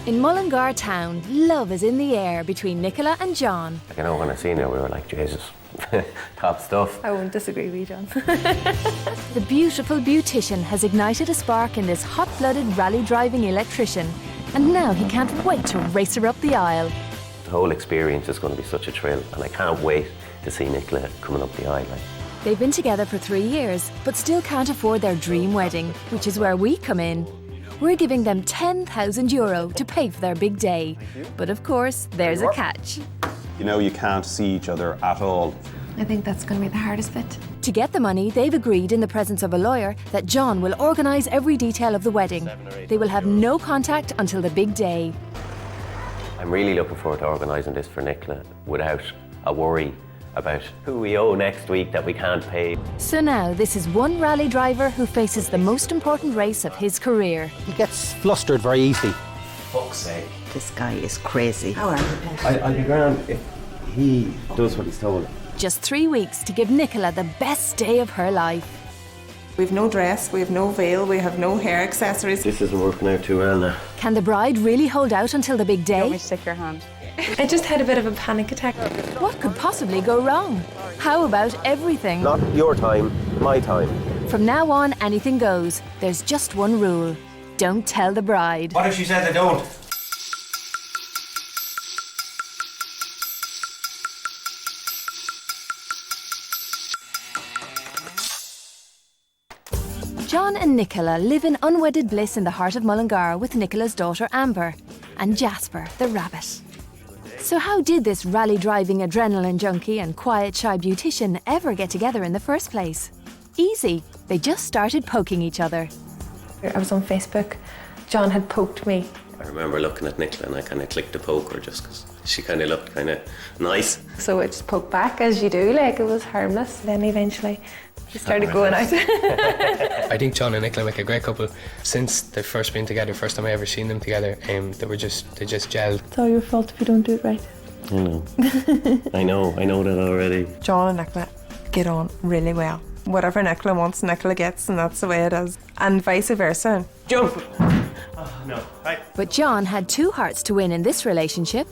In Mullingar town, love is in the air between Nicola and John. You know, when I seen her, we were like, Jesus, top stuff. I won't disagree with you, John. The beautiful beautician has ignited a spark in this hot-blooded rally-driving electrician, and now he can't wait to race her up the aisle. The whole experience is going to be such a thrill, and I can't wait to see Nicola coming up the aisle. They've been together for 3 years, but still can't afford their dream wedding, which is where we come in. We're giving them €10,000 to pay for their big day. But of course, there's a catch. You know, you can't see each other at all. I think that's going to be the hardest bit. To get the money, they've agreed in the presence of a lawyer that John will organise every detail of the wedding. They will have no contact until the big day. I'm really looking forward to organising this for Nicola without a worry about who we owe next week that we can't pay. So now this is one rally driver who faces the most important race of his career. He gets flustered very easily. Fuck's sake. This guy is crazy. I'll be grand if he does what he's told. Just 3 weeks to give Nicola the best day of her life. We've no dress, we have no veil, we have no hair accessories. This isn't working out too well now. Can the bride really hold out until the big day? Want me to take your hand? I just had a bit of a panic attack. What could possibly go wrong? How about everything? Not your time, my time. From now on, anything goes. There's just one rule. Don't tell the bride. What if she says I don't? John and Nicola live in unwedded bliss in the heart of Mullingar with Nicola's daughter Amber and Jasper, the rabbit. So how did this rally-driving adrenaline junkie and quiet, shy beautician ever get together in the first place? Easy. They just started poking each other. I was on Facebook. John had poked me. I remember looking at Nicola and I kind of clicked to poke her just because she kind of looked kind of nice. So I just poked back, as you do, like it was harmless. Then eventually we started going out. I think John and Nicola make a great couple. Since they've first been together, first time I ever seen them together, they just gelled. It's all your fault if you don't do it right. I know that already. John and Nicola get on really well. Whatever Nicola wants, Nicola gets, and that's the way it is. And vice versa. Jump! Oh, no. Right. But John had 2 hearts to win in this relationship.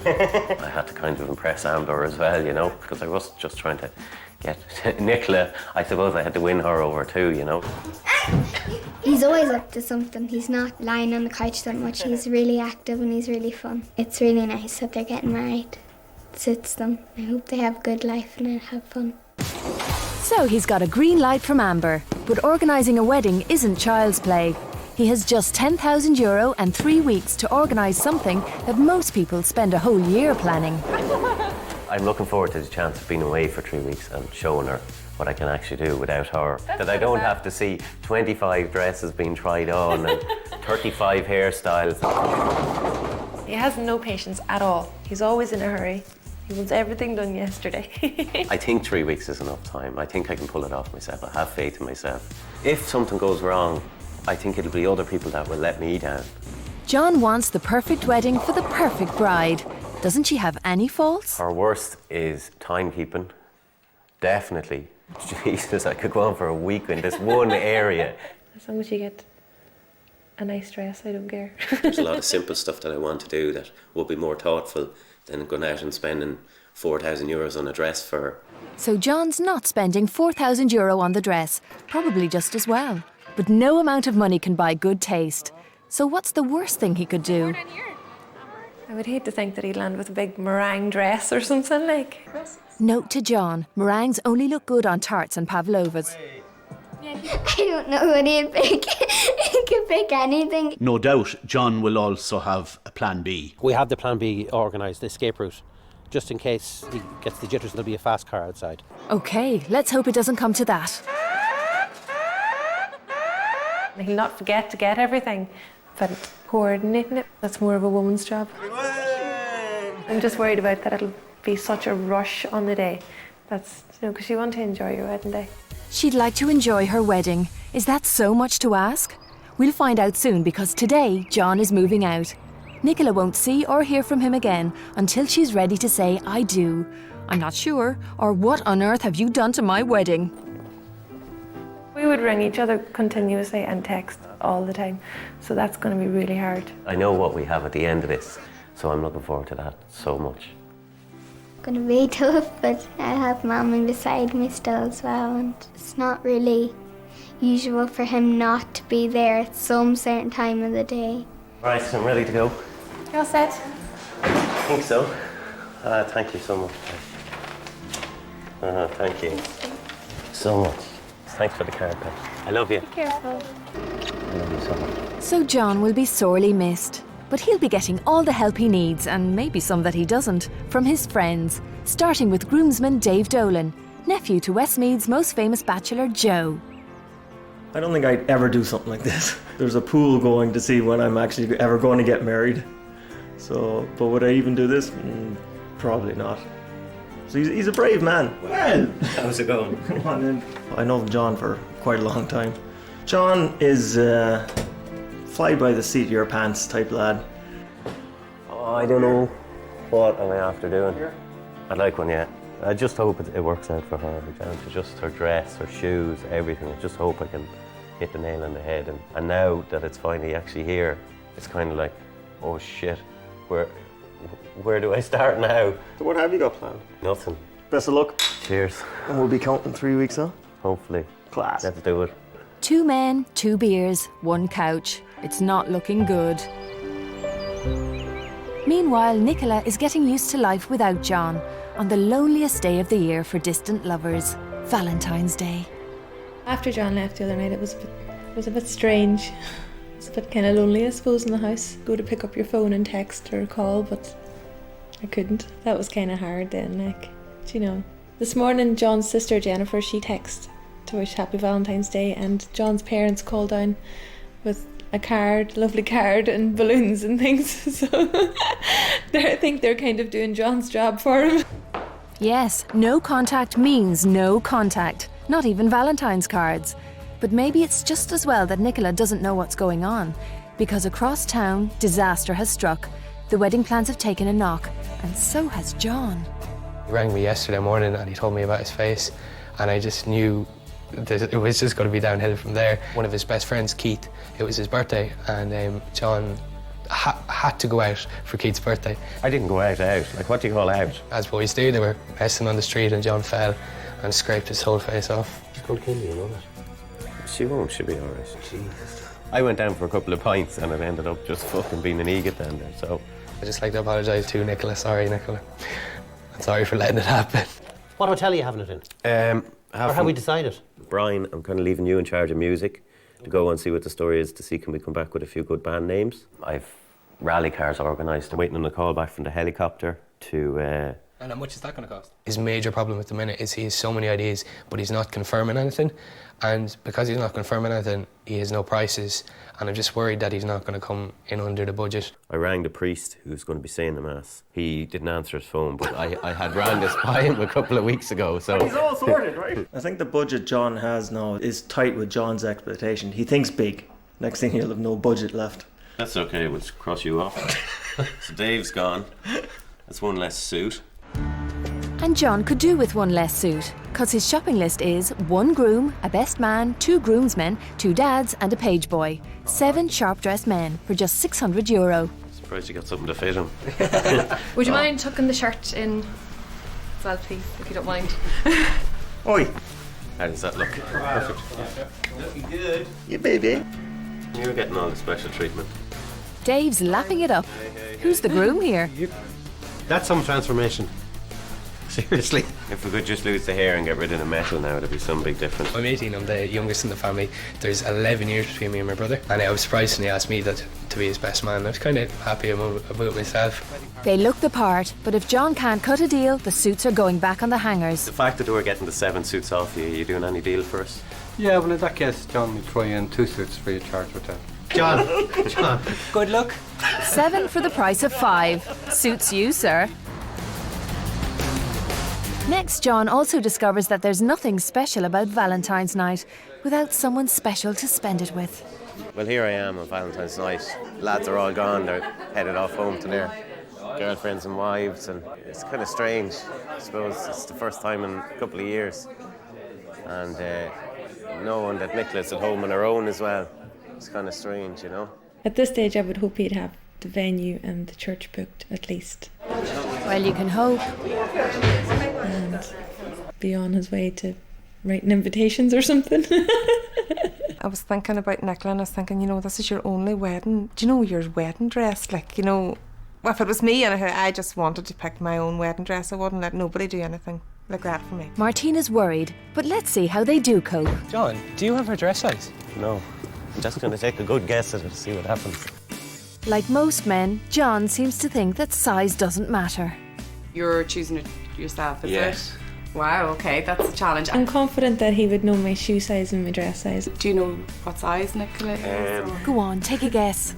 I had to kind of impress Amber as well, you know, because I wasn't just trying to get Nicola. I suppose I had to win her over too, you know. He's always up to something. He's not lying on the couch that much. He's really active and he's really fun. It's really nice that they're getting married. It suits them. I hope they have a good life and have fun. So he's got a green light from Amber, but organising a wedding isn't child's play. He has just €10,000 and 3 weeks to organise something that most people spend a whole year planning. I'm looking forward to the chance of being away for 3 weeks and showing her what I can actually do without her. That I don't have to see 25 dresses being tried on and 35 hairstyles. He has no patience at all. He's always in a hurry. He wants everything done yesterday. I think 3 weeks is enough time. I think I can pull it off myself. I have faith in myself. If something goes wrong, I think it'll be other people that will let me down. John wants the perfect wedding for the perfect bride. Doesn't she have any faults? Her worst is timekeeping. Definitely. Jesus, I could go on for a week in this one area. As long as you get a nice dress, I don't care. There's a lot of simple stuff that I want to do that would be more thoughtful than going out and spending €4,000 on a dress for her. So John's not spending €4,000 on the dress, probably just as well. But no amount of money can buy good taste. So what's the worst thing he could do? I would hate to think that he'd land with a big meringue dress or something like. Note to John, meringues only look good on tarts and pavlovas. I don't know what he'd pick. He could pick anything. No doubt, John will also have a plan B. We have the plan B organised, the escape route. Just in case he gets the jitters, there'll be a fast car outside. OK, let's hope it doesn't come to that. He'll not forget to get everything, but coordinating it, that's more of a woman's job. I'm just worried about that it'll be such a rush on the day. That's, because you want to enjoy your wedding day. She'd like to enjoy her wedding. Is that so much to ask? We'll find out soon because today John is moving out. Nicola won't see or hear from him again until she's ready to say I do. I'm not sure, or what on earth have you done to my wedding? We would ring each other continuously and text all the time, so that's going to be really hard. I know what we have at the end of this, so I'm looking forward to that so much. Gonna be tough, but I have Mummy beside me still as well, and it's not really usual for him not to be there at some certain time of the day. Right, so I'm ready to go. You all set? I think so. Thank you so much. Thank you so much. Thanks for the card, Pat. I love you. Be careful. I love you so much. So John will be sorely missed, but he'll be getting all the help he needs, and maybe some that he doesn't, from his friends, starting with groomsman Dave Dolan, nephew to Westmead's most famous bachelor, Joe. I don't think I'd ever do something like this. There's a pool going to see when I'm actually ever going to get married. So, but would I even do this? Probably not. So he's a brave man. Well, how's it going? Come on in. I know John for quite a long time. John is fly by the seat of your pants type lad. Oh, I don't know what am I after doing. I'd like one, yeah. I just hope it works out for her, down to just her dress, her shoes, everything. I just hope I can hit the nail on the head. And now that it's finally actually here, it's kind of like, oh shit, where do I start now? So what have you got planned? Nothing. Best of luck. Cheers. And we'll be counting 3 weeks, huh? Hopefully. Class. Let's do it. 2 men, 2 beers, 1 couch. It's not looking good. Meanwhile, Nicola is getting used to life without John on the loneliest day of the year for distant lovers, Valentine's Day. After John left the other night, it was a bit strange. It was a bit kind of lonely, I suppose, in the house. Go to pick up your phone and text or call, but I couldn't. That was kind of hard then, like, you know. This morning, John's sister Jennifer, she texted to wish Happy Valentine's Day, and John's parents called down with a card, lovely card, and balloons and things. So I think they're kind of doing John's job for him. Yes, no contact means no contact, not even Valentine's cards. But maybe it's just as well that Nicola doesn't know what's going on, because across town, disaster has struck. The wedding plans have taken a knock, and so has John. He rang me yesterday morning and he told me about his face, and I just knew that it was just going to be downhill from there. One of his best friends, Keith, it was his birthday, and John had to go out for Keith's birthday. I didn't go out. Like, what do you call out? As boys do, they were messing on the street and John fell and scraped his whole face off. She's going to kill me, you know that? She won't, she'll be alright. Jesus. I went down for a couple of pints and it ended up just fucking being an egot down there, so. I'd just like to apologise to Nicola. Sorry, Nicola. I'm sorry for letting it happen. What hotel are you having it in? Or have we decided? Brian, I'm kind of leaving you in charge of music to go and see what the story is, to see can we come back with a few good band names. I've rally cars organised. I'm waiting on a call back from the helicopter to... And how much is that going to cost? His major problem at the minute is he has so many ideas, but he's not confirming anything. And because he's not confirming anything, he has no prices. And I'm just worried that he's not going to come in under the budget. I rang the priest who's going to be saying the mass. He didn't answer his phone, but I had ran this by him a couple of weeks ago, so... He's all sorted, right? I think the budget John has now is tight with John's expectation. He thinks big. Next thing he'll have no budget left. That's okay, we'll cross you off. So Dave's gone. That's one less suit. And John could do with one less suit, because his shopping list is 1 groom, a best man, 2 groomsmen, 2 dads and a page boy. 7 sharp-dressed men for just €600. Surprised you got something to fit him. Would you mind tucking the shirt in as well, please, if you don't mind? Oi! How does that look? Perfect. Looking good. Yeah, baby. You're getting all the special treatment. Dave's lapping it up. Who's the groom here? That's some transformation. Seriously. If we could just lose the hair and get rid of the metal now, it'd be some big difference. I'm 18, I'm the youngest in the family. There's 11 years between me and my brother. And I was surprised when he asked me to be his best man. I was kind of happy about myself. They look the part, but if John can't cut a deal, the suits are going back on the hangers. The fact that we're getting the 7 suits off you, are you doing any deal for us? Yeah, well in that case, John will throw in 2 suits for your charge hotel. John, good luck. 7 for the price of 5. Suits you, sir. Next, John also discovers that there's nothing special about Valentine's night without someone special to spend it with. Well, here I am on Valentine's night. Lads are all gone, they're headed off home to there. girlfriends and wives, and it's kind of strange. I suppose it's the first time in a couple of years. And knowing that Nicola's at home on her own as well, it's kind of strange, you know. At this stage, I would hope he'd have the venue and the church booked at least. Well, you can hope. And be on his way to writing invitations or something. I was thinking about Nicola and I was thinking, you know, this is your only wedding. Do you know your wedding dress? Like, you know, if it was me, I just wanted to pick my own wedding dress. I wouldn't let nobody do anything like that for me. Martina's worried, but let's see how they do cope. John, do you have her dress size? No, I'm just going to take a good guess at it to see what happens. Like most men, John seems to think that size doesn't matter. You're choosing it yourself, is Yes. it? Wow, okay, that's a challenge. I'm confident that he would know my shoe size and my dress size. Do you know what size Nicola is? Go on, take a guess.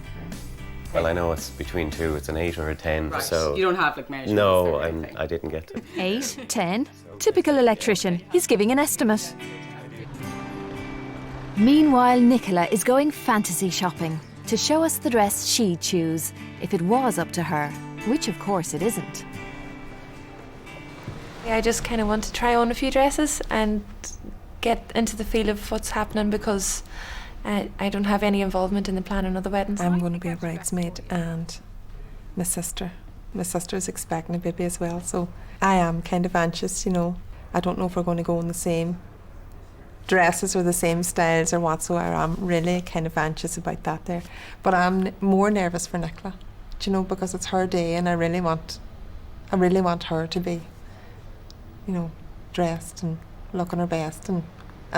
Well, I know it's between two. It's an 8 or a 10. Right. So You don't have like measurements? no, or anything? I didn't get to. 8, 10. Typical electrician. He's giving an estimate. Meanwhile, Nicola is going fantasy shopping to show us the dress she'd choose if it was up to her, which of course it isn't. I just kind of want to try on a few dresses and get into the feel of what's happening because I don't have any involvement in the planning of the weddings. I'm going to be a bridesmaid and my sister is expecting a baby as well, so I am kind of anxious, you know. I don't know if we're going to go in the same dresses or the same styles or whatsoever. I'm really kind of anxious about that there. But I'm more nervous for Nicola, do you know, because it's her day and I really want her to be, you know, dressed and looking her best and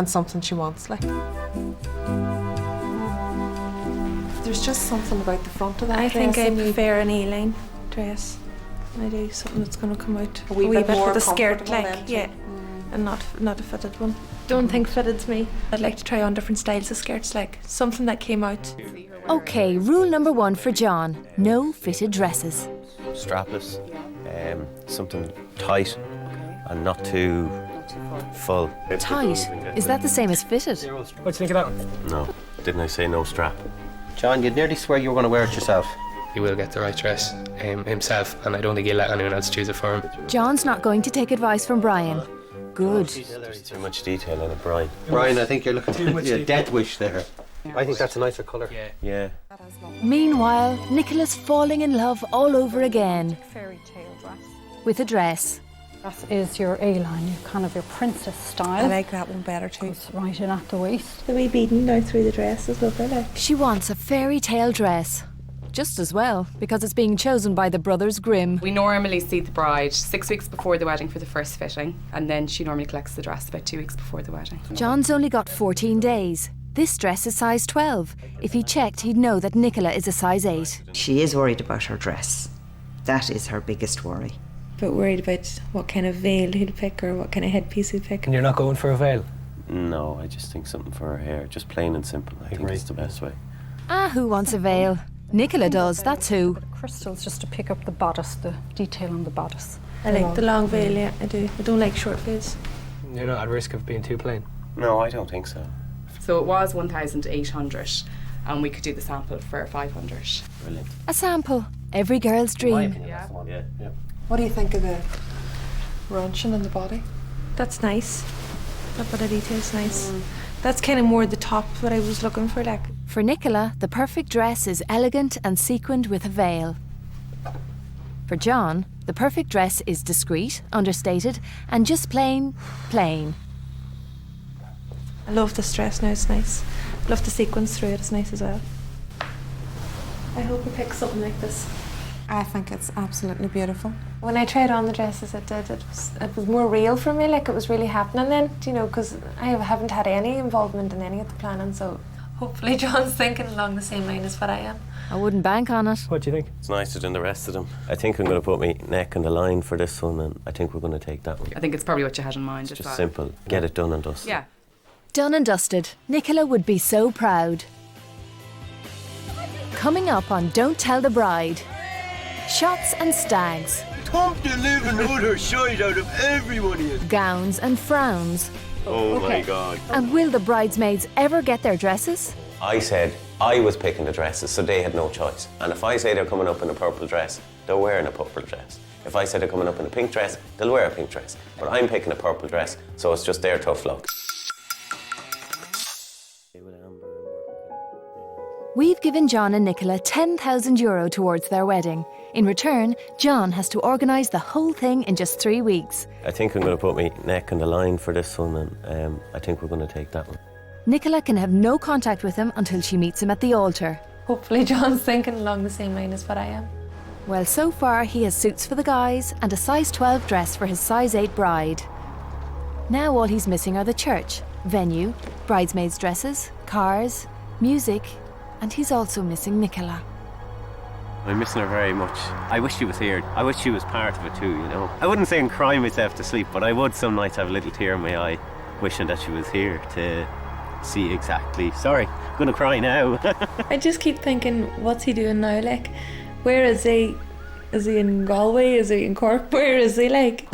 something she wants, like. There's just something about the front of that I think I dress. prefer an A-line dress. I do something that's going to come out A wee bit more with a skirt, comfortable like, then, too. yeah, and not a fitted one. Don't think fitted's me. I'd like to try on different styles of skirts, like something that came out. Okay, rule number 1 for John: no fitted dresses. Strapless, something tight and not too full. Tight? Is that the same as fitted? What do you think of that one? No, didn't I say no strap? John, you'd nearly swear you were going to wear it yourself. He will get the right dress himself, and I don't think he'll let anyone else choose it for him. John's not going to take advice from Brian. Good. There's too much detail in it, Brian. Brian, I think you're looking at a death wish there. I think that's a nicer colour. Yeah. Meanwhile, Nicola's falling in love all over again Fairy tale dress. with a dress. That is your A-line, your kind of your princess style. I like that one better too. Goes right in at the waist. The wee beading down through the dress is lovely, like. She wants a fairy tale dress. Just as well, because it's being chosen by the brothers Grimm. We normally see the bride 6 weeks before the wedding for the first fitting, and then she normally collects the dress about 2 weeks before the wedding. John's only got 14 days. This dress is size 12. If he checked, he'd know that Nicola is a size 8. She is worried about her dress. That is her biggest worry. But worried about what kind of veil he'd pick or what kind of headpiece he'd pick. And you're not going for a veil? No, I just think something for her hair, just plain and simple. I think it's the best way. Ah, who wants a veil? Nicola does, that's who. Crystals just to pick up the bodice, the detail on the bodice. I like the long veil, yeah, I do. I don't like short veils. You're not at risk of being too plain? No, I don't think so. So it was 1,800, and we could do the sample for 500. Brilliant. A sample. Every girl's dream. Yeah. Yeah. What do you think of the ruching in the body? That's nice. That bit of detail's nice. That's kind of more the top what I was looking for, like. For Nicola, the perfect dress is elegant and sequined with a veil. For John, the perfect dress is discreet, understated, and just plain. I love this dress now, it's nice. Love the sequins through it, it's nice as well. I hope I pick something like this. I think it's absolutely beautiful. When I tried on the dresses, it was more real for me, like it was really happening then, you know, because I haven't had any involvement in any of the planning, so hopefully John's thinking along the same line as what I am. I wouldn't bank on it. What do you think? It's nicer than the rest of them. I think I'm going to put my neck on the line for this one, and I think we're going to take that one. I think it's probably what you had in mind. It's just simple. Get it done and dusted. Yeah. Done and dusted. Nicola would be so proud. Coming up on Don't Tell the Bride. Shots and stags. Pump the living utter shite out of everyone here. Gowns and frowns. Oh my God. And will the bridesmaids ever get their dresses? I said I was picking the dresses, so they had no choice. And if I say they're coming up in a purple dress, they're wearing a purple dress. If I say they're coming up in a pink dress, they'll wear a pink dress. But I'm picking a purple dress, so it's just their tough luck. We've given John and Nicola €10,000 towards their wedding. In return, John has to organise the whole thing in just 3 weeks. I think I'm going to put my neck on the line for this one, and I think we're going to take that one. Nicola can have no contact with him until she meets him at the altar. Hopefully John's thinking along the same line as what I am. Well, so far he has suits for the guys and a size 12 dress for his size 8 bride. Now all he's missing are the church, venue, bridesmaids' dresses, cars, music, and he's also missing Nicola. I'm missing her very much. I wish she was here. I wish she was part of it too, you know. I wouldn't say and cry myself to sleep, but I would some nights have a little tear in my eye, wishing that she was here to see exactly. Sorry, I'm gonna cry now. I just keep thinking, what's he doing now? Like, where is he? Is he in Galway? Is he in Cork? Where is he, like?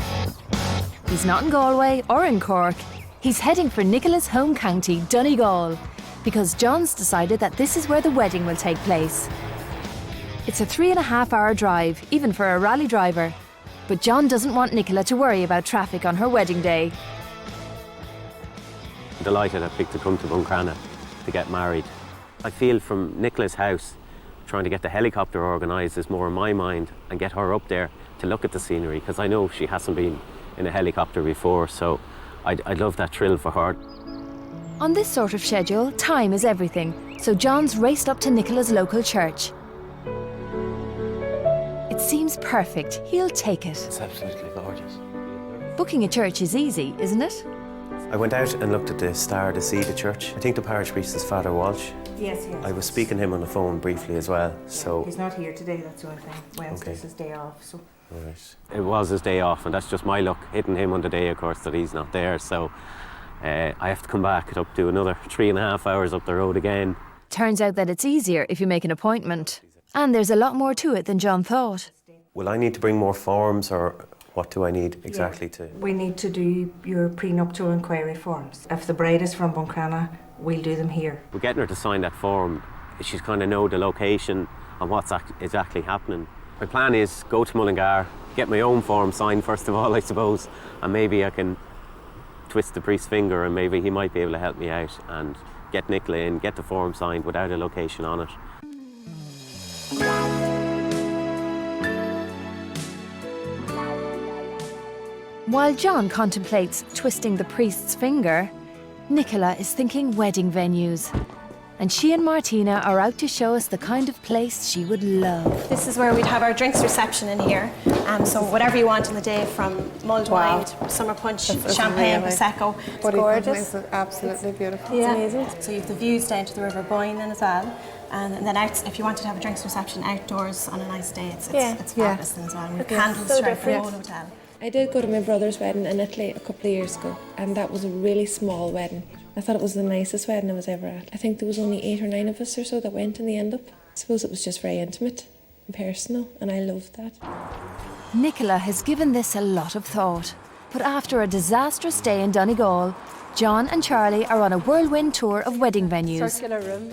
He's not in Galway or in Cork. He's heading for Nicola's home county, Donegal, because John's decided that this is where the wedding will take place. It's a 3.5-hour drive, even for a rally driver. But John doesn't want Nicola to worry about traffic on her wedding day. I'm delighted I picked to come to Buncrana to get married. I feel from Nicola's house, trying to get the helicopter organised is more in my mind and get her up there to look at the scenery, because I know she hasn't been in a helicopter before, so I'd love that thrill for her. On this sort of schedule, time is everything, so John's raced up to Nicola's local church. It seems perfect. He'll take it. It's absolutely gorgeous. Booking a church is easy, isn't it? I went out and looked at the star to see the church. I think the parish priest is Father Walsh. Yes, yes. I was speaking to him on the phone briefly as well, so... He's not here today, that's the only thing. Wednesday's his day off, so... Right. It was his day off, and that's just my luck, hitting him on the day, of course, that he's not there, so... I have to come back up to another 3.5 hours up the road again. Turns out that it's easier if you make an appointment. And there's a lot more to it than John thought. Will I need to bring more forms, or what do I need exactly to... We need to do your prenuptial inquiry forms. If the bride is from Buncrana, we'll do them here. We're getting her to sign that form. She's kind of know the location and what's exactly happening. My plan is go to Mullingar, get my own form signed first of all, I suppose, and maybe I can twist the priest's finger and maybe he might be able to help me out and get Nicola in, get the form signed without a location on it. While John contemplates twisting the priest's finger, Nicola is thinking wedding venues. And she and Martina are out to show us the kind of place she would love. This is where we'd have our drinks reception in here. So whatever you want on the day, from mulled wine, summer punch, champagne, really Prosecco. It's gorgeous. It's absolutely beautiful. Yeah. It's amazing. So you have the views down to the River Boyne as well. And then if you wanted to have a drinks reception outdoors on a nice day, it's fabulous as well. With candles throughout the whole hotel. I did go to my brother's wedding in Italy a couple of years ago, and that was a really small wedding. I thought it was the nicest wedding I was ever at. I think there was only 8 or 9 of us or so that went in the end up. I suppose it was just very intimate and personal, and I loved that. Nicola has given this a lot of thought, but after a disastrous day in Donegal, John and Charlie are on a whirlwind tour of wedding venues. Circular room.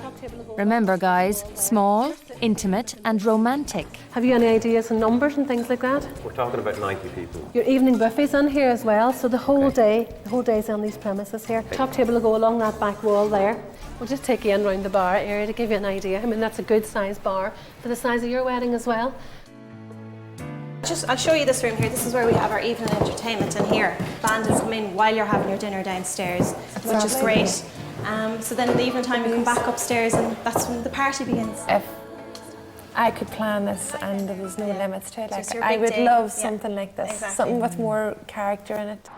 Remember, guys, small, intimate and romantic. Have you any ideas on numbers and things like that? We're talking about 90 people. Your evening buffet's on here as well, so the whole day's on these premises here. Top table will go along that back wall there. We'll just take you in round the bar area to give you an idea. I mean, that's a good sized bar for the size of your wedding as well. I'll show you this room here. This is where we have our evening entertainment in here. Band has come in while you're having your dinner downstairs, which is great. So then in the evening time you come back upstairs and that's when the party begins. If I could plan this and there was no limits to it, like, So I would love Yeah. something like this, Exactly. something with more character in it.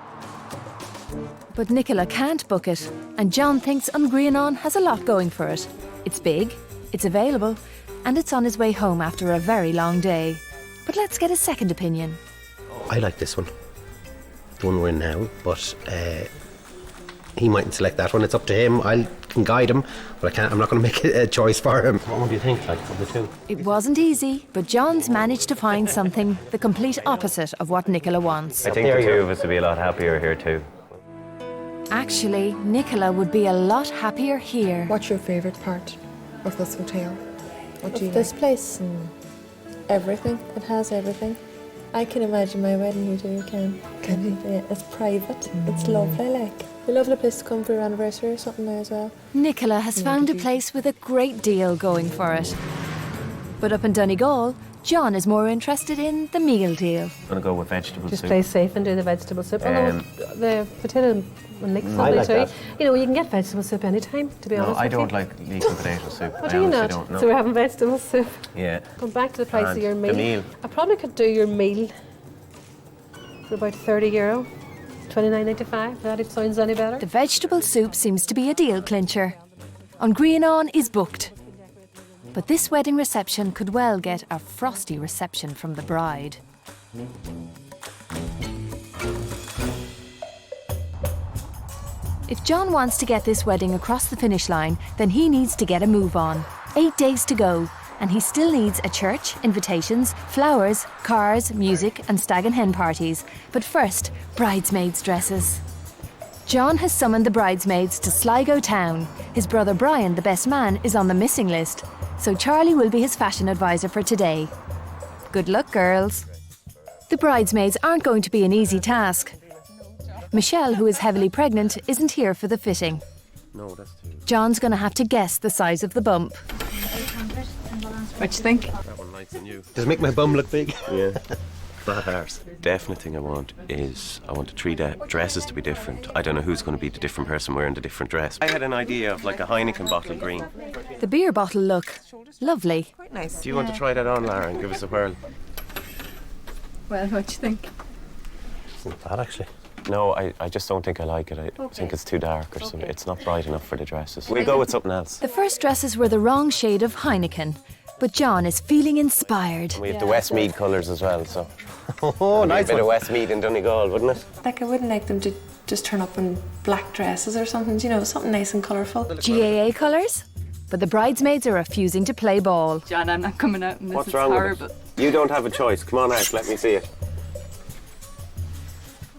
But Nicola can't book it, and John thinks Greenon has a lot going for it. It's big, it's available, and it's on his way home after a very long day. But let's get a second opinion. I like this one, the one we're in now, but he mightn't select that one. It's up to him. I can guide him, but I'm not going to make a choice for him. What do you think, like, of the two? It wasn't easy, but John's managed to find something the complete opposite of what Nicola wants. I think the two of us would be a lot happier here too. Actually, Nicola would be a lot happier here. What's your favourite part of this hotel? What do you This like? place? everything. It has everything. I can imagine my wedding, you do, you can. Can you? Yeah, it's private. It's lovely, like. A lovely place to come for your anniversary or something there as well. Nicola has found a place with a great deal going for it. But up in Donegal, John is more interested in the meal deal. I'm going to go with vegetable Just soup. play safe and do the vegetable soup. Although the potato and leeks lovely like too. that. You know, you can get vegetable soup anytime, to be No, honest I with don't you. like leek and potato soup. Oh, I do you honestly not? don't know. So we're having vegetable soup. Yeah. Going back to the price of And your the meal. meal. I probably could do your meal for about €30. $29.95, if that sounds any better. The vegetable soup seems to be a deal clincher. On Greenon is booked. But this wedding reception could well get a frosty reception from the bride. If John wants to get this wedding across the finish line, then he needs to get a move on. 8 days to go, and he still needs a church, invitations, flowers, cars, music and stag and hen parties. But first, bridesmaids' dresses. John has summoned the bridesmaids to Sligo town. His brother Brian, the best man, is on the missing list, so Charlie will be his fashion advisor for today. Good luck, girls. The bridesmaids aren't going to be an easy task. Michelle, who is heavily pregnant, isn't here for the fitting. No, that's too. John's going to have to guess the size of the bump. What do you think? That one nice and new. Does it make my bum look big? Yeah. Bad arse. Definite thing I want is I want the three dresses to be different. I don't know who's going to be the different person wearing the different dress. I had an idea of like a Heineken bottle green. The beer bottle look. Lovely. Quite nice. Do you want to try that on, Lara, and give us a whirl? Well, what do you think? It's not bad, actually. No, I just don't think I like it. I think it's too dark or something. It's not bright enough for the dresses. We'll go with something else. The first dresses were the wrong shade of Heineken, but John is feeling inspired. We have the Westmead colours as well, so. Oh, nice. A bit of Westmead in Donegal, wouldn't it? Like, I wouldn't like them to just turn up in black dresses or something, you know, something nice and colourful. GAA colours? But the bridesmaids are refusing to play ball. John, I'm not coming out in this. What's It's wrong horrible. with it? You don't have a choice. Come on out, let me see it.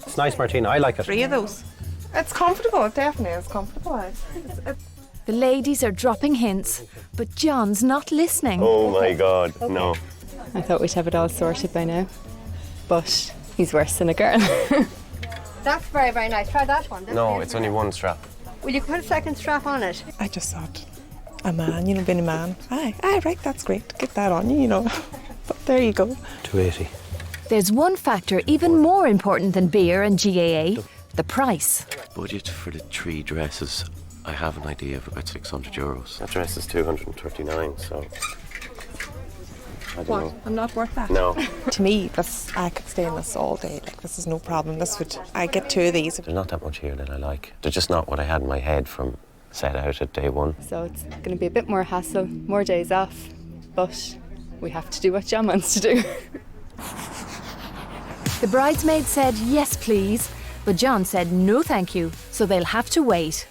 It's nice, Martina. I like it. 3 of those. It's comfortable. It definitely is comfortable. The ladies are dropping hints, but John's not listening. Oh my God, no. I thought we'd have it all sorted by now, but he's worse than a girl. That's very, very nice. Try that one. No, it's only one strap. Will you put a second strap on it? I just thought, a man, you know, being a man. Aye, right, that's great. Get that on you, you know. But there you go. 280. There's one factor even more important than beer and GAA, the price. Budget for the 3 dresses, I have an idea of about €600. That dress is 239, so I don't know. I'm not worth that. No. To me, I could stay in this all day. Like, this is no problem. I get 2 of these. There's not that much here that I like. They're just not what I had in my head from set out at day one. So it's going to be a bit more hassle, more days off, but we have to do what John wants to do. The bridesmaid said yes please, but John said no thank you, so they'll have to wait.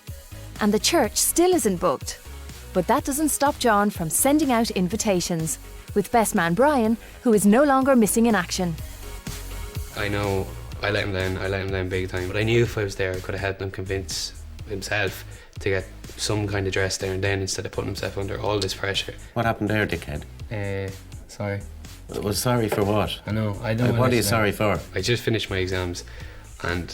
And the church still isn't booked. But that doesn't stop John from sending out invitations, with best man Brian, who is no longer missing in action. I know I let him down big time, but I knew if I was there I could have helped him convince himself to get some kind of dress there and then instead of putting himself under all this pressure. What happened there, dickhead? Sorry. Well, sorry for what? I know, I don't. What are you sorry for? I just finished my exams and,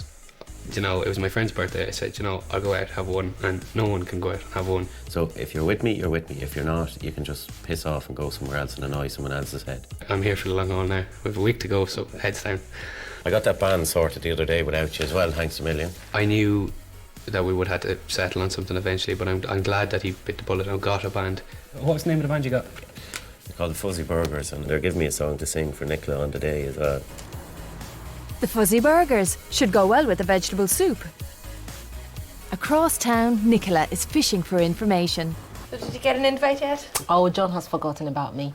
you know, it was my friend's birthday. I said, you know, I'll go out, have one, and no one can go out and have one. So if you're with me, you're with me. If you're not, you can just piss off and go somewhere else and annoy someone else's head. I'm here for the long haul now. We have a week to go, so heads down. I got that band sorted the other day without you as well, thanks a million. I knew that we would have to settle on something eventually, but I'm glad that he bit the bullet and got a band. What's the name of the band you got? They're called the Fuzzy Burgers, and they're giving me a song to sing for Nicola on the day as well. The fuzzy burgers should go well with the vegetable soup. Across town, Nicola is fishing for information. So did you get an invite yet? Oh, John has forgotten about me.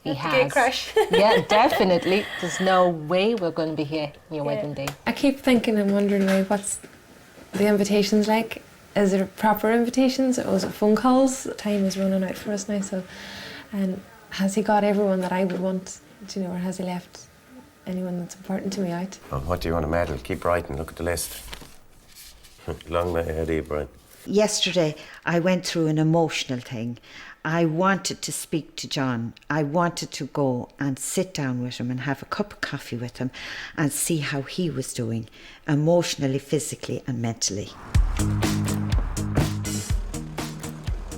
He has. Gay crush. Yeah, definitely. There's no way we're going to be here on your wedding day. I keep thinking and wondering, what's the invitations like? Is it proper invitations or was it phone calls? Time is running out for us now, so. And has he got everyone that I would want, do you know, or has he left anyone that's important to me out? Oh, what do you want to medal? Keep writing, look at the list. Long may ahead of you, Brian. Yesterday, I went through an emotional thing. I wanted to speak to John. I wanted to go and sit down with him and have a cup of coffee with him and see how he was doing, emotionally, physically and mentally.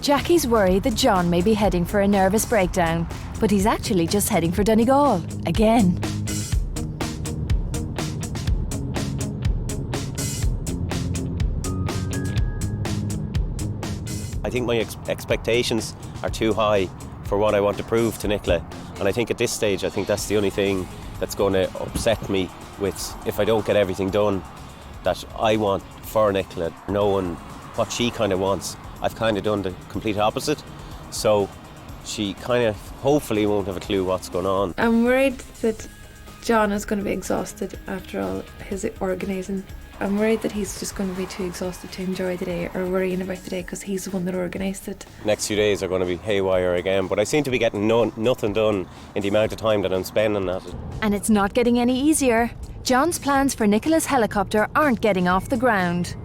Jackie's worried that John may be heading for a nervous breakdown, but he's actually just heading for Donegal, again. I think my expectations are too high for what I want to prove to Nicola. And I think at this stage, I think that's the only thing that's going to upset me with, if I don't get everything done that I want for Nicola, knowing what she kind of wants. I've kind of done the complete opposite. So she kind of hopefully won't have a clue what's going on. I'm worried that John is going to be exhausted after all his organising. I'm worried that he's just going to be too exhausted to enjoy the day or worrying about the day because he's the one that organised it. Next few days are going to be haywire again, but I seem to be getting nothing done in the amount of time that I'm spending at it. And it's not getting any easier. John's plans for Nicola's helicopter aren't getting off the ground.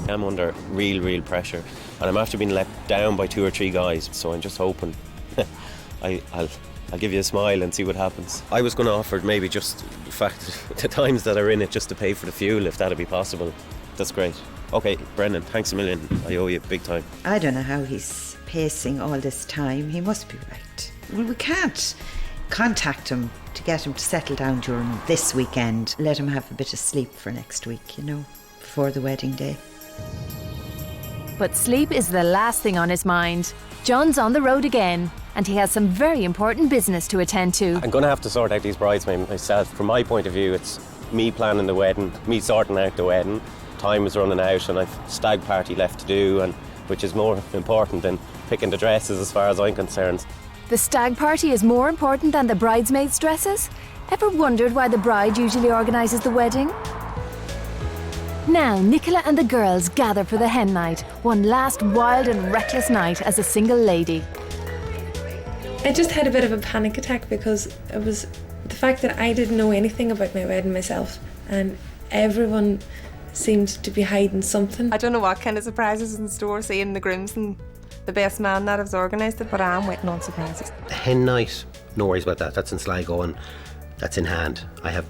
I'm under real pressure, and I'm after being let down by 2 or 3 guys, so I'm just hoping I'll give you a smile and see what happens. I was going to offer maybe just the fact the times that are in it just to pay for the fuel, if that'd be possible. That's great. Okay, Brendan, thanks a million. I owe you big time. I don't know how he's pacing all this time. He must be right. Well, we can't contact him to get him to settle down during this weekend. Let him have a bit of sleep for next week, you know, before the wedding day. But sleep is the last thing on his mind. John's on the road again, and he has some very important business to attend to. I'm going to have to sort out these bridesmaids myself. From my point of view, it's me planning the wedding, me sorting out the wedding. Time is running out and I've stag party left to do, and which is more important than picking the dresses as far as I'm concerned. The stag party is more important than the bridesmaids' dresses? Ever wondered why the bride usually organises the wedding? Now, Nicola and the girls gather for the hen night, one last wild and reckless night as a single lady. I just had a bit of a panic attack because it was the fact that I didn't know anything about my wedding myself, and everyone seemed to be hiding something. I don't know what kind of surprises in store, seeing the grooms and the best man that has organised it, but I am waiting on surprises. The hen night, no worries about that. That's in Sligo and that's in hand. I have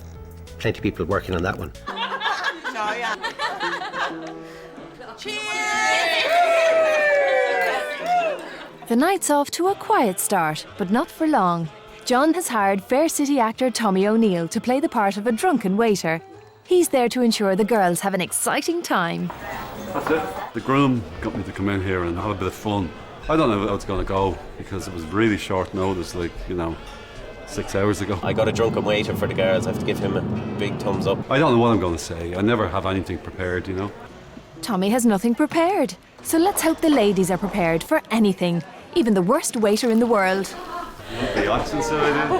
plenty of people working on that one. The night's off to a quiet start, but not for long. John has hired Fair City actor Tommy O'Neill to play the part of a drunken waiter. He's there to ensure the girls have an exciting time. That's it. The groom got me to come in here and have a bit of fun. I don't know how it's going to go because it was really short notice, 6 hours ago. I got a drunken waiter for the girls. I have to give him a big thumbs up. I don't know what I'm going to say. I never have anything prepared, you know. Tommy has nothing prepared, so let's hope the ladies are prepared for anything, even the worst waiter in the world. The accents that I do.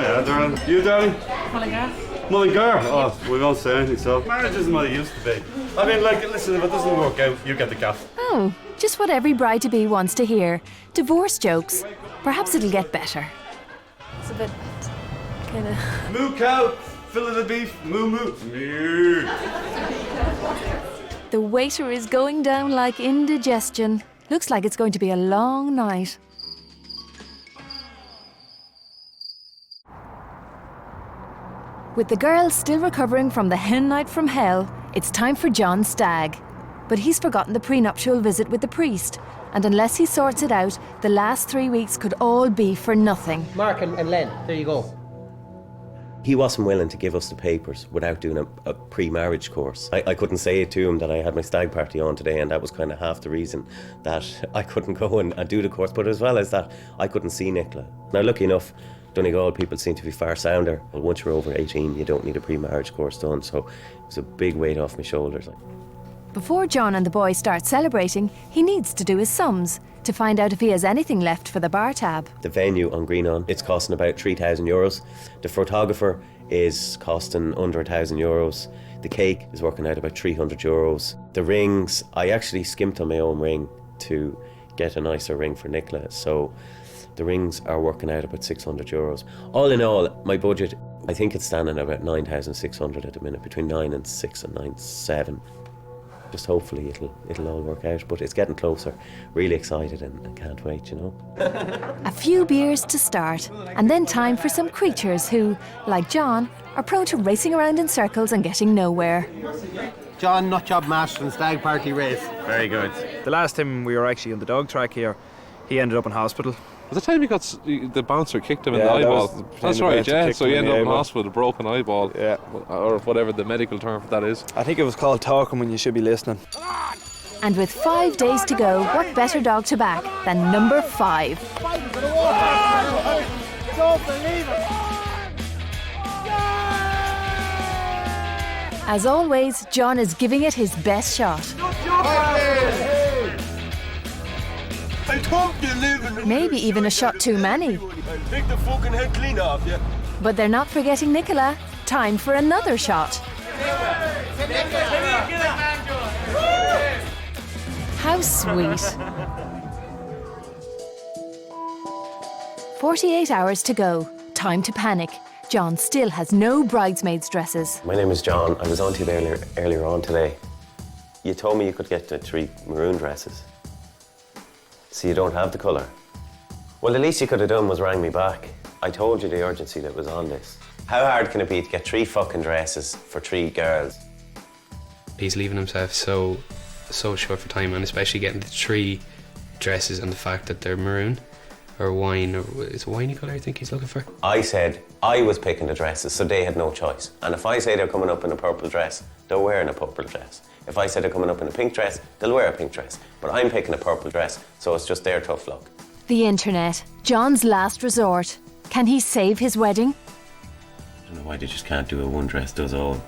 Yeah, darling. You, darling? Mullingar. Oh, we won't say anything, so. Marriage isn't what it used to be. I mean, listen, if it doesn't work out, you get the gaff. Oh, just what every bride-to-be wants to hear. Divorce jokes. Perhaps it'll get better. It's a bit kind of... Moo cow, fillet of beef, moo moo. Moo. The waiter is going down like indigestion. Looks like it's going to be a long night. With the girls still recovering from the hen night from hell, it's time for John's stag. But he's forgotten the prenuptial visit with the priest, and unless he sorts it out, the last 3 weeks could all be for nothing. Mark and Len, there you go. He wasn't willing to give us the papers without doing a pre-marriage course. I couldn't say it to him that I had my stag party on today, and that was kind of half the reason that I couldn't go and do the course, but as well as that, I couldn't see Nicola. Now, lucky enough, Donegal people seem to be far sounder. Well, once you're over 18, you don't need a pre-marriage course done, so it was a big weight off my shoulders. Before John and the boys start celebrating, he needs to do his sums to find out if he has anything left for the bar tab. The venue on Greenon, it's costing about €3,000. The photographer is costing under €1,000. The cake is working out about €300. The rings, I actually skimped on my own ring to get a nicer ring for Nicola, so the rings are working out about €600. All in all, my budget, I think it's standing at about 9,600 at the minute, between 9 and 6 and 9, 7. Just hopefully it'll all work out. But it's getting closer. Really excited and can't wait, you know. A few beers to start, and then time for some creatures who, like John, are prone to racing around in circles and getting nowhere. John Nutjob Masterson stag party race. Very good. The last time we were actually on the dog track here, he ended up in hospital. Was the time he got the bouncer kicked him in the eyeball? That's right, yeah. So he ended up in hospital with a broken eyeball, yeah, or whatever the medical term for that is. I think it was called talking when you should be listening. And with 5 days to go, what better dog to back than number 5? Don't believe it! As always, John is giving it his best shot. I hope you live in the Maybe even a shot too many. Take the fucking head clean off, yeah. But they're not forgetting Nicola. Time for another shot. How sweet. 48 hours to go. Time to panic. John still has no bridesmaids' dresses. My name is John. I was on to you earlier on today. You told me you could get the 3 maroon dresses. So you don't have the colour? Well, the least you could have done was rang me back. I told you the urgency that was on this. How hard can it be to get 3 fucking dresses for 3 girls? He's leaving himself so short for time, and especially getting the 3 dresses and the fact that they're maroon or wine, or it's a winey colour I think he's looking for. I said I was picking the dresses, so they had no choice. And if I say they're coming up in a purple dress, they're wearing a purple dress. If I say they're coming up in a pink dress, they'll wear a pink dress. But I'm picking a purple dress, so it's just their tough luck. The internet, John's last resort. Can he save his wedding? I don't know why they just can't do a one dress does all.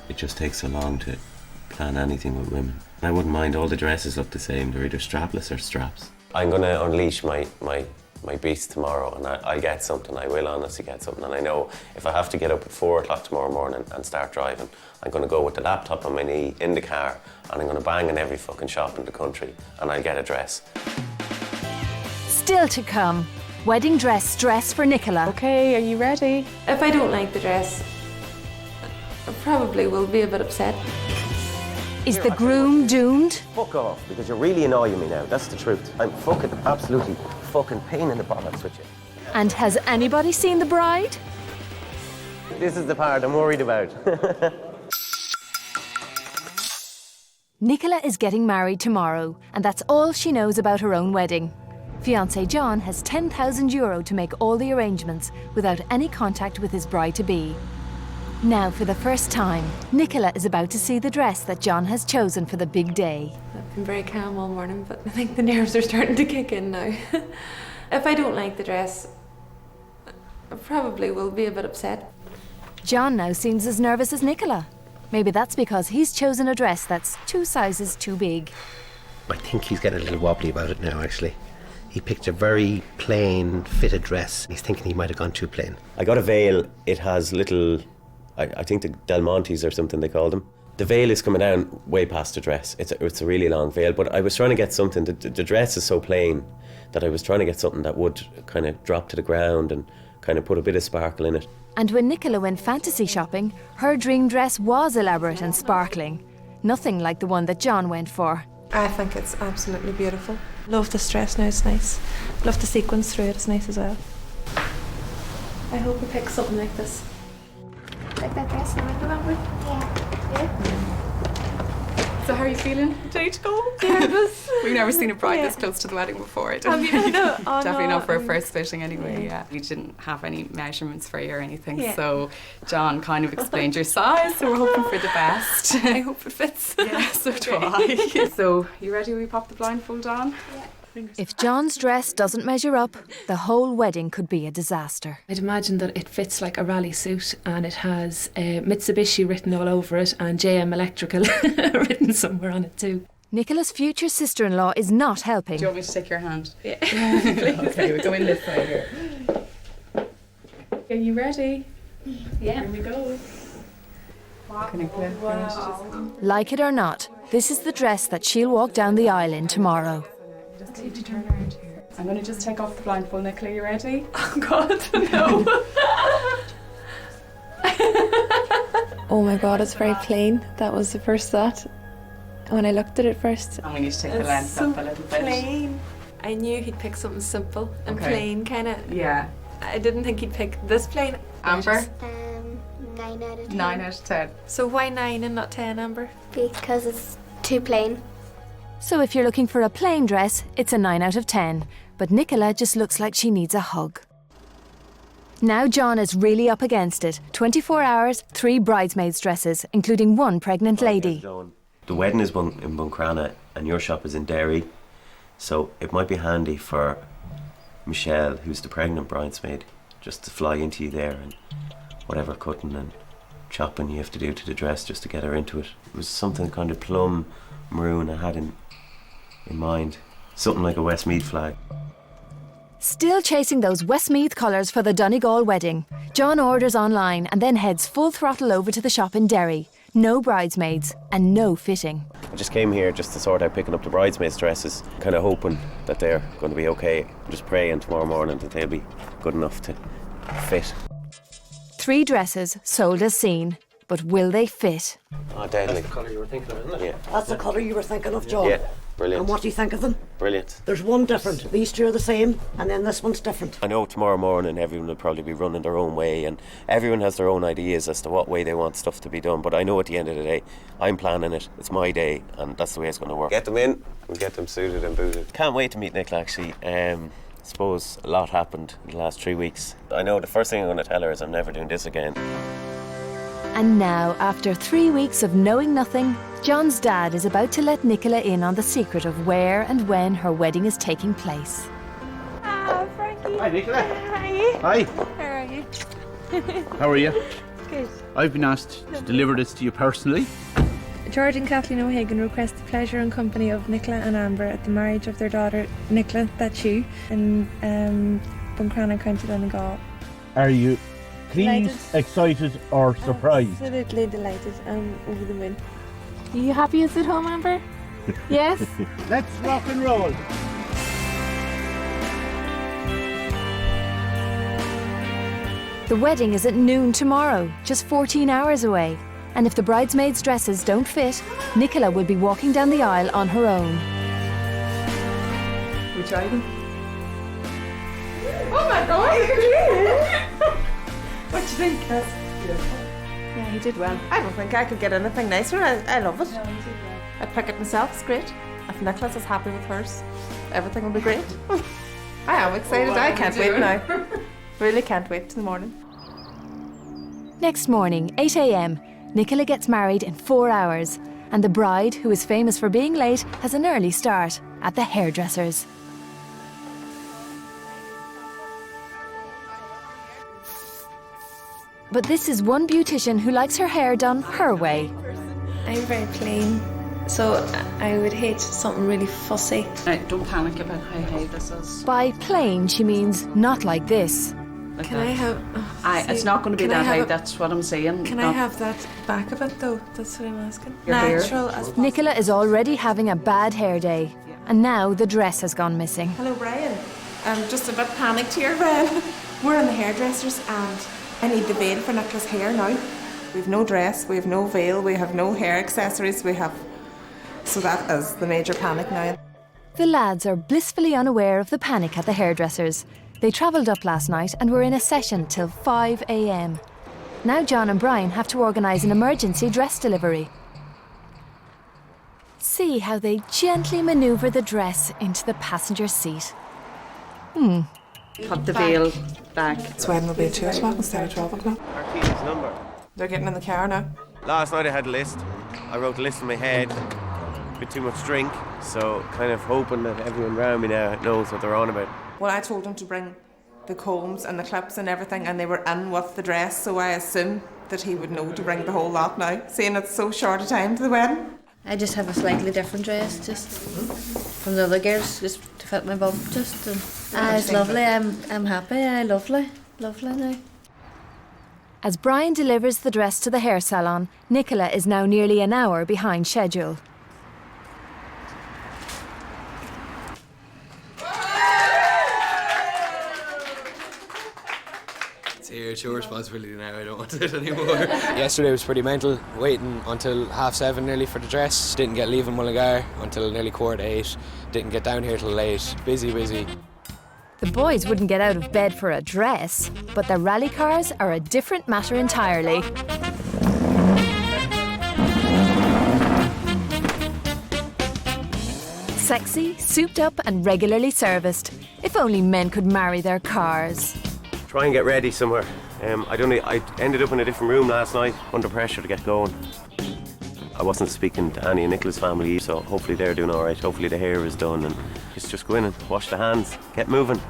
It just takes so long to plan anything with women. I wouldn't mind all the dresses look the same. They're either strapless or straps. I'm going to unleash my beast tomorrow, and I get something. I will honestly get something. And I know if I have to get up at 4 o'clock tomorrow morning and start driving, I'm going to go with the laptop on my knee in the car, and I'm going to bang in every fucking shop in the country, and I'll get a dress. Still to come. Wedding dress stress for Nicola. Okay, are you ready? If I don't like the dress, I probably will be a bit upset. Is the groom doomed? Fuck off, because you're really annoying me now. That's the truth. I'm fucking absolutely fucking pain in the bollocks with you. And has anybody seen the bride? This is the part I'm worried about. Nicola is getting married tomorrow, and that's all she knows about her own wedding. Fiancé John has €10,000 to make all the arrangements without any contact with his bride-to-be. Now, for the first time, Nicola is about to see the dress that John has chosen for the big day. I've been very calm all morning, but I think the nerves are starting to kick in now. If I don't like the dress, I probably will be a bit upset. John now seems as nervous as Nicola. Maybe that's because he's chosen a dress that's 2 sizes too big. I think he's getting a little wobbly about it now, actually. He picked a very plain, fitted dress. He's thinking he might have gone too plain. I got a veil. It has little, I think the Del Montes or something they call them. The veil is coming down way past the dress. It's a really long veil, but I was trying to get something, the dress is so plain that I was trying to get something that would kind of drop to the ground and kind of put a bit of sparkle in it. And when Nicola went fantasy shopping, her dream dress was elaborate and sparkling. Nothing like the one that John went for. I think it's absolutely beautiful. Love this dress now, it's nice. Love the sequins through it, it's nice as well. I hope we pick something like this. Like that dress in the window, Yeah. So how are you feeling? Day to go? Nervous. We've never seen a bride this close to the wedding before. Have you? No. Oh, Definitely no. not for our first fitting anyway, yeah. We didn't have any measurements for you or anything, Yeah. so John kind of explained your size, so we're hoping for the best. I hope it fits. Yeah, so do I. So, you ready we pop the blindfold on? Yeah. If John's dress doesn't measure up, the whole wedding could be a disaster. I'd imagine that it fits like a rally suit, and it has Mitsubishi written all over it and JM Electrical written somewhere on it too. Nicola's future sister-in-law is not helping. Do you want me to take your hand? Yeah. Okay, we'll go in this side here. Are you ready? Yeah. Here we go. Wow. Like it or not, this is the dress that she'll walk down the aisle in tomorrow. Just need to turn around here. I'm going to just take off the blindfold, Nicola. You ready? Oh God, no. Oh my God, it's very plain. That was the first thought. when I looked at it first. And we need to take the length so up a little bit. Plain. I knew he'd pick something simple and Okay. plain, kind of. Yeah. I didn't think he'd pick this plain. Amber? 9 out of 10. 9 out of 10. So why 9 and not 10, Amber? Because it's too plain. So if you're looking for a plain dress, it's a 9 out of 10. But Nicola just looks like she needs a hug. Now John is really up against it. 24 hours, 3 bridesmaids' dresses, including 1 pregnant lady. The wedding is in Buncrana and your shop is in Derry, so it might be handy for Michelle, who's the pregnant bridesmaid, just to fly into you there and whatever cutting and chopping you have to do to the dress just to get her into it. It was something kind of plum maroon I had in mind, something like a Westmeath flag. Still chasing those Westmeath colours for the Donegal wedding, John orders online and then heads full throttle over to the shop in Derry. No bridesmaids and no fitting. I just came here just to sort out picking up the bridesmaids' dresses, kind of hoping that they're going to be okay. I'm just praying tomorrow morning that they'll be good enough to fit. 3 dresses sold as seen, but will they fit? Oh, deadly. That's the colour you were thinking of, isn't it? Yeah. That's the colour you were thinking of, John. Yeah, brilliant. And what do you think of them? Brilliant. There's one different. These 2 are the same, and then this one's different. I know tomorrow morning everyone will probably be running their own way and everyone has their own ideas as to what way they want stuff to be done, but I know at the end of the day, I'm planning it, it's my day, and that's the way it's going to work. Get them in, we'll get them suited and booted. Can't wait to meet Nicola, actually. I suppose a lot happened in the last 3 weeks. I know the first thing I'm going to tell her is I'm never doing this again. And now, after 3 weeks of knowing nothing, John's dad is about to let Nicola in on the secret of where and when her wedding is taking place. Ah, Frankie. Hi, Nicola. Hi. Hi. How are you? How are you? Good. I've been asked to deliver this to you personally. George and Kathleen O'Hagan request the pleasure and company of Nicola and Amber at the marriage of their daughter, Nicola, that's you, in Buncrana, County Donegal. Are you pleased, Delighted. excited or surprised? Absolutely delighted. I'm over the moon. Are you happy it's at home, Amber? Yes? Let's rock and roll. The wedding is at noon tomorrow, just 14 hours away. And if the bridesmaids' dresses don't fit, Nicola will be walking down the aisle on her own. Which item? Oh my God! What do you think? That's beautiful. Yeah, he did well. I don't think I could get anything nicer. I love it. No, he did well. I pick it myself, it's great. If Nicholas is happy with hers, everything will be great. I am excited, I can't wait now. Really can't wait till the morning. Next morning, 8 a.m, Nicola gets married in 4 hours. And the bride, who is famous for being late, has an early start at the hairdresser's. But this is one beautician who likes her hair done her way. I'm very plain, so I would hate something really fussy. Don't panic about how high this is. By plain, she means not like this. Like Can that. I have... It's not going to be can I that high, have a- that's what I'm saying. Can I Not- have that back of it though? That's what I'm asking. Your hair? Natural as possible. Nicola is already having a bad hair day. And now the dress has gone missing. Hello, Brian. I'm just a bit panicked here, Brian. We're in the hairdressers and I need the veil for Nicola's hair now. We've no dress, we have no veil, we have no hair accessories, so that is the major panic now. The lads are blissfully unaware of the panic at the hairdressers. They travelled up last night and were in a session till 5 a.m. Now John and Brian have to organise an emergency dress delivery. See how they gently manoeuvre the dress into the passenger seat. Put the veil back. It's when will be at 2 o'clock instead of 12 o'clock. Martina's number. They're getting in the car now. Last night I had a list. I wrote a list in my head. A bit too much drink, so kind of hoping that everyone around me now knows what they're on about. Well, I told them to bring the combs and the clips and everything, and they were in with the dress, so I assume that he would know to bring the whole lot now, seeing it's so short a time to the wedding. I just have a slightly different dress, just from the other girls, just to fit my bum. Just it's lovely. I'm happy. Lovely now. As Brian delivers the dress to the hair salon, Nicola is now nearly an hour behind schedule. It's Here, it's your responsibility now. I don't want it anymore. Yesterday was pretty mental. Waiting until 7:30 nearly for the dress. Didn't get leaving Mullingar until nearly 8:15. Didn't get down here till late. Busy. The boys wouldn't get out of bed for a dress, but the rally cars are a different matter entirely. Sexy, souped up and regularly serviced. If only men could marry their cars. Try and get ready somewhere. I ended up in a different room last night, under pressure to get going. I wasn't speaking to Annie and Nicola's family, so hopefully they're doing all right. Hopefully the hair is done, and just go in and wash the hands, get moving.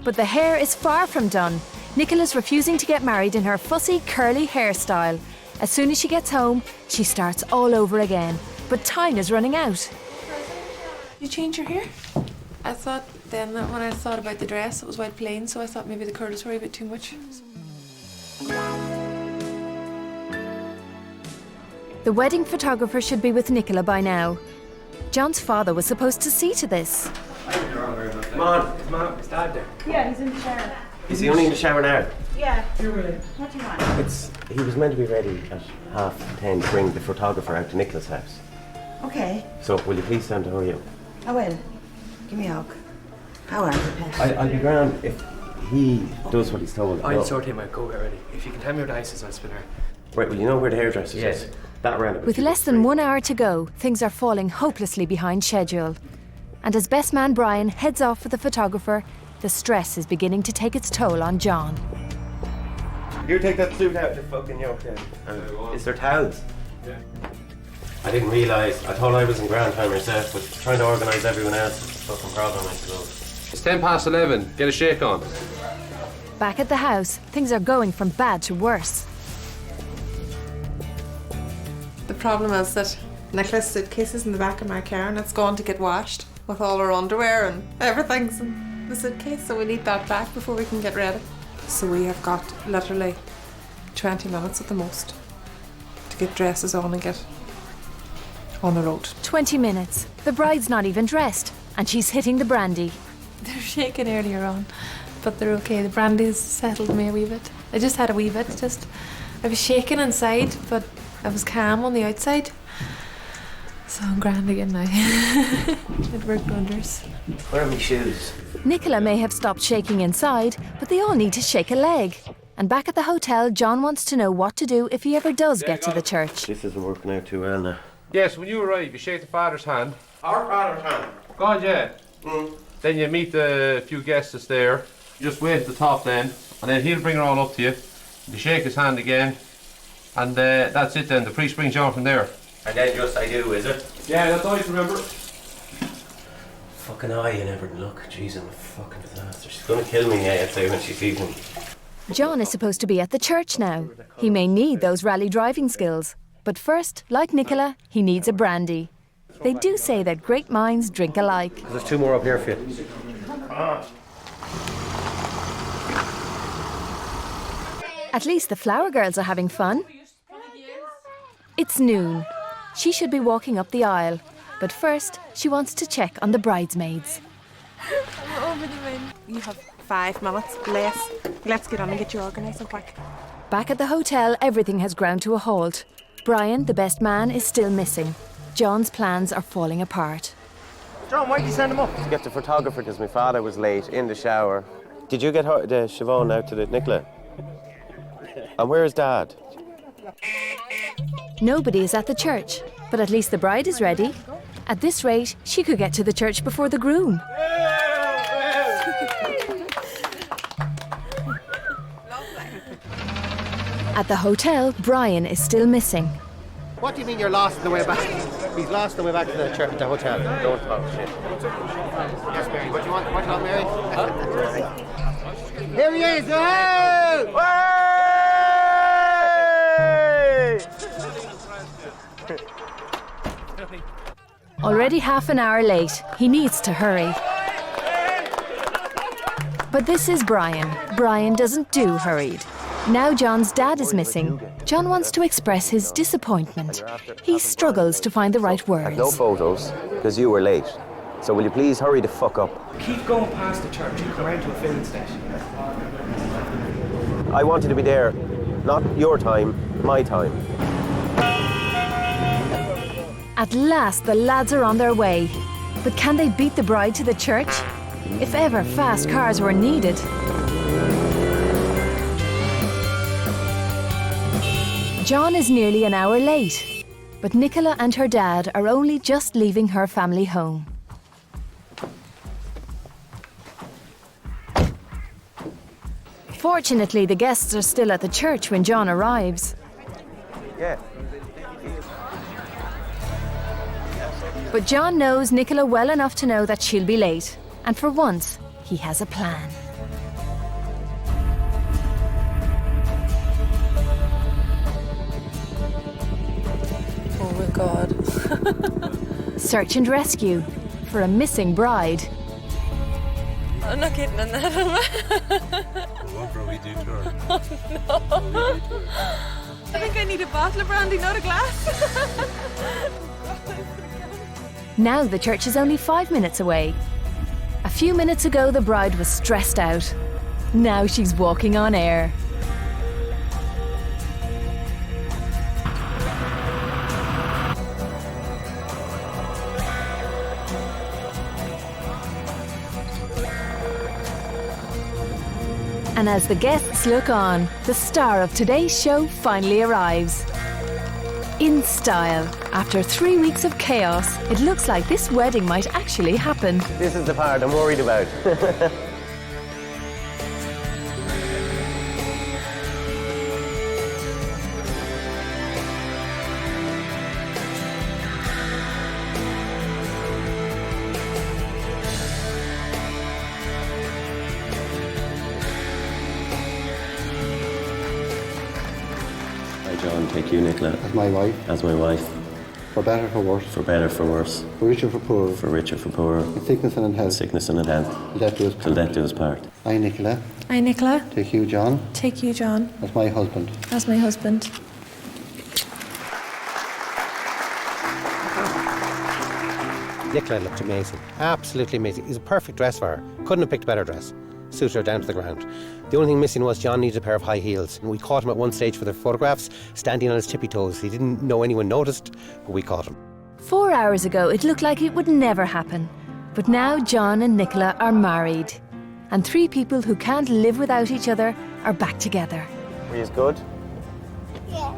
But the hair is far from done. Nicola's refusing to get married in her fussy, curly hairstyle. As soon as she gets home, she starts all over again. But time is running out. You change your hair? I thought then that when I thought about the dress, it was white plain, so I thought maybe the curls were a bit too much. The wedding photographer should be with Nicola by now. John's father was supposed to see to this. Come on, is Dad there? Yeah, he's in the shower. Is he only in the shower now? Yeah. What do you want? He was meant to be ready at 10:30 to bring the photographer out to Nicola's house. Okay, So will you please stand to hurry up? I will. Give me a hug. How are you, Pet? I'll be grand if he does what he's told. I'll sort him out. Go get ready. If you can tell me where the ice is, I'll spin her. Right, well, you know where the hairdresser is? That around With less than 1 hour to go, things are falling hopelessly behind schedule. And as best man Brian heads off with the photographer, the stress is beginning to take its toll on John. You take that suit out, you fucking yoke then. Is there towels? Yeah. I didn't realise. I thought I was in grand time myself, but trying to organise everyone else is a fucking problem, I suppose. It's 11:10. Get a shake on. Back at the house, things are going from bad to worse. The problem is that Nicola's suitcase is in the back of my car and it's gone to get washed with all our underwear and everything's in the suitcase, so we need that back before we can get ready. So we have got literally 20 minutes at the most to get dresses on and get on the road. 20 minutes. The bride's not even dressed, and she's hitting the brandy. They're shaking earlier on, but they're okay. The brandy's settled me a wee bit. I just had a wee bit. I was shaking inside, but I was calm on the outside. So I'm grand again now. It worked wonders. Where are my shoes? Nicola may have stopped shaking inside, but they all need to shake a leg. And back at the hotel, John wants to know what to do if he ever does get to the church. This isn't working out too well now. Yes, when you arrive, you shake the father's hand. Our father's hand? God, yeah. Then you meet the few guests that's there. You just wait at the top then, and then he'll bring her all up to you. You shake his hand again, and that's it then. The priest brings you on from there. And then just I do, is it? Yeah, that's all you remember. Fucking eye and everything. Look, jeez, I'm a fucking disaster. She's gonna kill me, I'd say, when she sees me. John is supposed to be at the church now. He may need those rally driving skills. But first, like Nicola, he needs a brandy. They do say that great minds drink alike. There's 2 more up here for you. At least the flower girls are having fun. It's noon. She should be walking up the aisle. But first, she wants to check on the bridesmaids. I'm over the moon. You have 5 minutes less. Let's get on and get you organised and quick. Back at the hotel, everything has ground to a halt. Brian, the best man, is still missing. John's plans are falling apart. John, why'd you send him up? To get the photographer because my father was late in the shower. Did you get the Siobhan out to the Nicola? And where's Dad? Nobody is at the church, but at least the bride is ready. At this rate, she could get to the church before the groom. At the hotel, Brian is still missing. What do you mean you're lost on the way back? He's lost on the way back to the church, the hotel. Don't talk shit. Yes, Mary. What do you want? What about Mary? Here he is! Oh! Already half an hour late. He needs to hurry. But this is Brian. Brian doesn't do hurried. Now John's dad is missing. John wants to express his disappointment. He struggles to find the right words. No photos, because you were late. So will you please hurry the fuck up? Keep going past the church and come around to a filling station. I wanted to be there, not your time, my time. At last, the lads are on their way. But can they beat the bride to the church? If ever fast cars were needed. John is nearly an hour late, but Nicola and her dad are only just leaving her family home. Fortunately, the guests are still at the church when John arrives. Yeah. But John knows Nicola well enough to know that she'll be late. And for once, he has a plan. Oh my God. Search and rescue for a missing bride. I'm not kidding on that, am I? What will we do to her? Oh no. I think I need a bottle of brandy, not a glass. Now the church is only 5 minutes away. A few minutes ago, the bride was stressed out. Now she's walking on air. And as the guests look on, the star of today's show finally arrives. In style, after 3 weeks of chaos, it looks like this wedding might actually happen. This is the part I'm worried about. John, take you, Nicola. As my wife. As my wife. For better, for worse. For better, for worse. For richer, for poorer. For richer, for poorer. In sickness and in health. Sickness and in health. Till death do us part. Till death do us part. I, Nicola. I, Nicola. Take you, John. Take you, John. As my husband. As my husband. Nicola looked amazing. Absolutely amazing. It was a perfect dress for her. Couldn't have picked a better dress. Suited her down to the ground. The only thing missing was John needed a pair of high heels. And we caught him at one stage for the photographs, standing on his tippy toes. He didn't know anyone noticed, but we caught him. 4 hours ago, it looked like it would never happen. But now John and Nicola are married. And 3 people who can't live without each other are back together. Were you good? Yeah.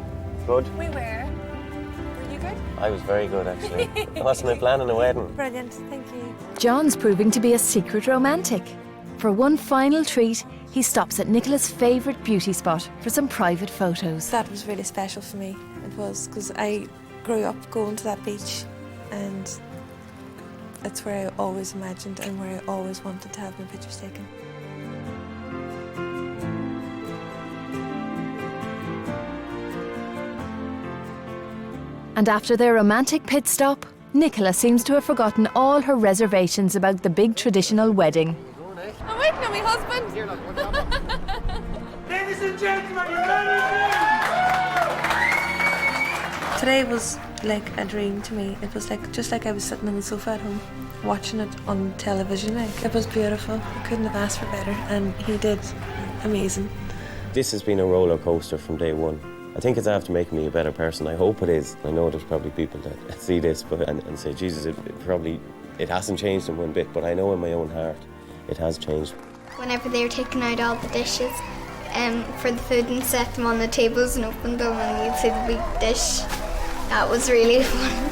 Good? We were. Were you good? I was very good, actually. Wasn't I planning a wedding? Brilliant, thank you. John's proving to be a secret romantic. For one final treat, he stops at Nicola's favourite beauty spot for some private photos. That was really special for me. It was, because I grew up going to that beach, and it's where I always imagined and where I always wanted to have my pictures taken. And after their romantic pit stop, Nicola seems to have forgotten all her reservations about the big traditional wedding. I'm waiting on my husband. Ladies and gentlemen, you're ready? Today was like a dream to me. It was like just like I was sitting on the sofa at home, watching it on television. It was beautiful. I couldn't have asked for better, and he did amazing. This has been a roller coaster from day one. I think it's after making me a better person. I hope it is. I know there's probably people that see this and say, Jesus, it hasn't changed in one bit, but I know in my own heart it has changed. Whenever they were taking out all the dishes for the food and set them on the tables and opened them and you'd see the big dish, that was really fun.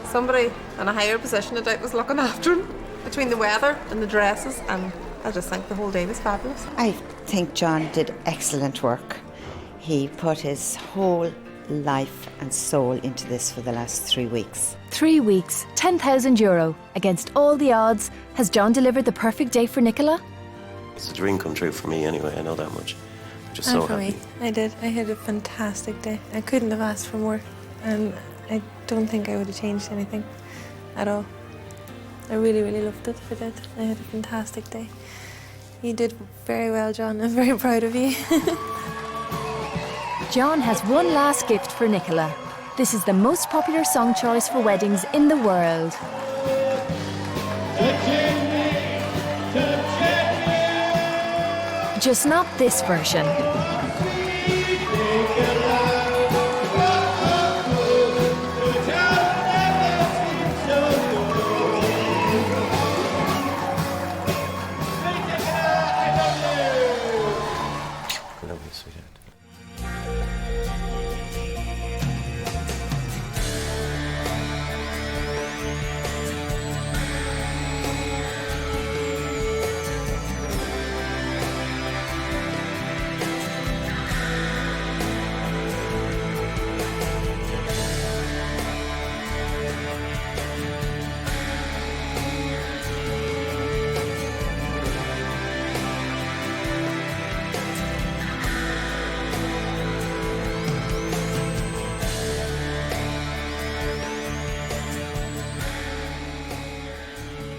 Somebody in a higher position, I doubt, was looking after him between the weather and the dresses, and I just think the whole day was fabulous. I think John did excellent work. He put his whole life and soul into this for the last 3 weeks. 3 weeks, €10,000. Against all the odds, has John delivered the perfect day for Nicola? It's a dream come true for me anyway, I know that much. I'm just And so for happy. me, I did. I had a fantastic day. I couldn't have asked for more, and I don't think I would have changed anything at all. I really, really loved it. I did. I had a fantastic day. You did very well, John. I'm very proud of you. John has one last gift for Nicola. This is the most popular song choice for weddings in the world. just not this version.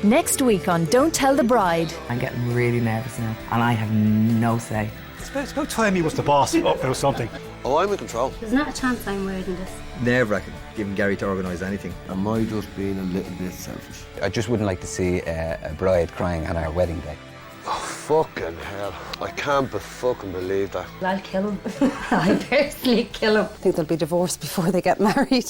Next week on Don't Tell the Bride. I'm getting really nervous now, and I have no say. It's about time he was the boss or something. Oh, I'm in control. There's not a chance I'm wearing this. Nerve-wracking, giving Gary to organise anything. Am I just being a little bit selfish? I just wouldn't like to see a bride crying on our wedding day. Oh, fucking hell. I can't fucking believe that. I'll kill him. I'll personally kill him. I think they'll be divorced before they get married.